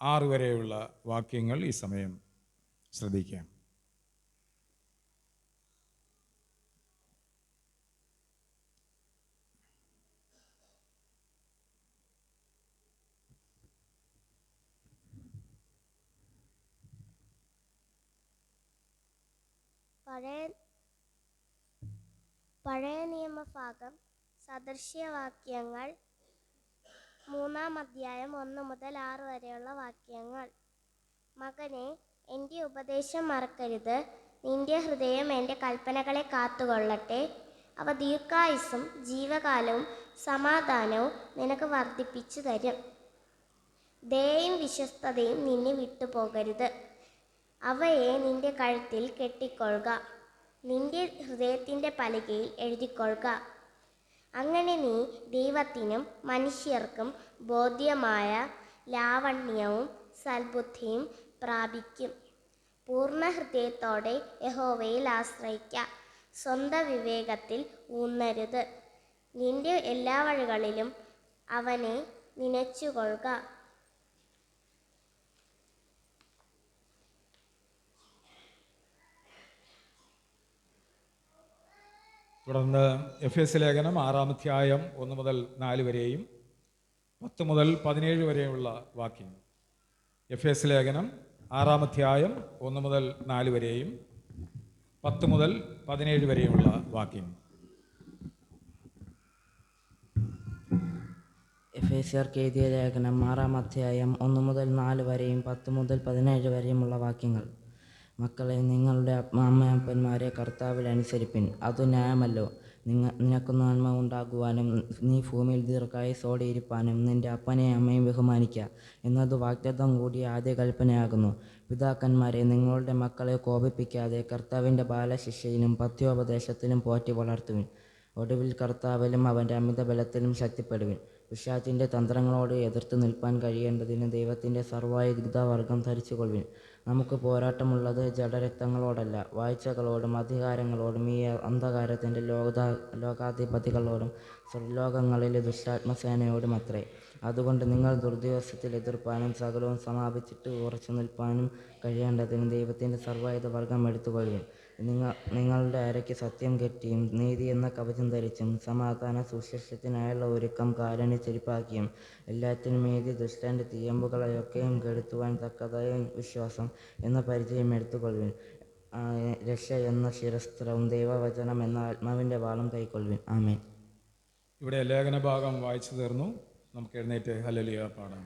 6 വരെയുള്ള വാക്യങ്ങൾ ഈ സമയം ശ്രദ്ധിക്കാം. പഴയ നിയമഭാഗം സദൃശ്യവാക്യങ്ങൾ 3-ാം അധ്യായം 1 മുതൽ 6 വരെയുള്ള വാക്യങ്ങൾ. മകനെ, എൻ്റെ ഉപദേശം മറക്കരുത്. നിന്റെ ഹൃദയം എൻ്റെ കൽപ്പനകളെ കാത്തുകൊള്ളട്ടെ. അവ ദീർഘായുസ്സും ജീവകാലവും സമാധാനവും നിനക്ക് വർദ്ധിപ്പിച്ചു തരും. ദയയും വിശ്വസ്തതയും നിന്നെ വിട്ടുപോകരുത്. അവയെ നിന്റെ കഴുത്തിൽ കെട്ടിക്കൊള്ളുക, നിന്റെ ഹൃദയത്തിൻ്റെ പലകയിൽ എഴുതിക്കൊള്ളുക. അങ്ങനെ നീ ദൈവത്തിനും മനുഷ്യർക്കും ബോധ്യമായ ലാവണ്യവും സൽബുദ്ധിയും പ്രാപിക്കും. പൂർണ്ണ ഹൃദയത്തോടെ യഹോവയിൽ ആശ്രയിക്ക, സ്വന്തം വിവേകത്തിൽ ഊന്നരുത്. നിന്റെ എല്ലാ വഴികളിലും അവനെ നനച്ചുകൊള്ളുക. തുടർന്ന് എഫേസ്യ ലേഖനം 6-ാം അധ്യായം 1 മുതൽ 4 വരെയും 10 മുതൽ 17 വരെയുള്ള വാക്യങ്ങൾ. എഫേസ്യ ലേഖനം 6-ാം അധ്യായം 1 മുതൽ 4 വരെയും 10 മുതൽ 17 വരെയുള്ള വാക്യങ്ങൾ. എഫേസ്യർക്ക് എഴുതിയ ലേഖനം 6-ാം അധ്യായം 1 മുതൽ 4 വരെയും 10 മുതൽ 17 വരെയുമുള്ള വാക്യങ്ങൾ. മക്കളെ, നിങ്ങളുടെ അമ്മയപ്പന്മാരെ കർത്താവിൽ അനുസരിപ്പിൻ. അതു ന്യായമല്ലോ. നിനക്ക് നന്മ ഉണ്ടാകുവാനും നീ ഭൂമിയിൽ ദീർഘായുസ്സോടെ ഇരിപ്പാനും നിന്റെ അപ്പനെയും അമ്മയും ബഹുമാനിക്കുക എന്നത് വാഗ്ദത്തം കൂടിയ ആദ്യ കൽപ്പനയാകുന്നു. പിതാക്കന്മാരെ, നിങ്ങളുടെ മക്കളെ കോപിപ്പിക്കാതെ കർത്താവിൻ്റെ ബാലശിക്ഷയിലും പഥ്യോപദേശത്തിലും പോറ്റി വളർത്തുവിൻ. ഒടുവിൽ കർത്താവിലും അവൻ്റെ അമിതബലത്തിലും ശക്തിപ്പെടുവിൻ. പിശാചിൻ്റെ തന്ത്രങ്ങളോട് എതിർത്ത് നിൽപ്പാൻ കഴിയേണ്ടതിന് ദൈവത്തിൻ്റെ സർവായുധവർഗം ധരിച്ചുകൊള്ളുവിൻ. നമുക്ക് പോരാട്ടമുള്ളത് ജഡരക്തങ്ങളോടല്ല, വാഴ്ചകളോടും അധികാരങ്ങളോടും ഈ അന്ധകാരത്തിൻ്റെ ലോകാധിപതികളോടും സ്വർലോകങ്ങളിലെ ദുഷ്ടാത്മസേനയോടും അത്രേ. അതുകൊണ്ട് നിങ്ങൾ ദുർദിവസത്തിൽ എതിർപ്പാനും സകലവും സമാപിച്ചിട്ട് ഉറച്ചു നിൽപ്പാനും കഴിയേണ്ടതിന് ദൈവത്തിൻ്റെ സർവായുധവർഗം എടുത്തുകൊള്ളുവിൻ. നിങ്ങളുടെ അരയ്ക്ക് സത്യം കെട്ടിയും നീതി എന്ന കവചം ധരിച്ചും സമാധാന സുവിശേഷത്തിനായുള്ള ഒരുക്കം കാലിന് ചെരുപ്പാക്കിയും എല്ലാറ്റിനും മീതെ ദുഷ്ടൻ്റെ തീയമ്പുകളെയൊക്കെയും കെടുത്തുവാൻ തക്കതായ വിശ്വാസം എന്ന പരിചയം എടുത്തുകൊള്ളുവിൻ. രക്ഷ എന്ന ശിരസ്ത്രവും ദൈവവചനം എന്ന ആത്മാവിൻ്റെ വാളും കൈക്കൊള്ളുവിൻ. ആമേൻ. ഇവിടെ ലേഖനഭാഗം വായിച്ചു തീർന്നു. നമുക്ക് എഴുന്നേറ്റ് ഹല്ലേലൂയ പാടാം.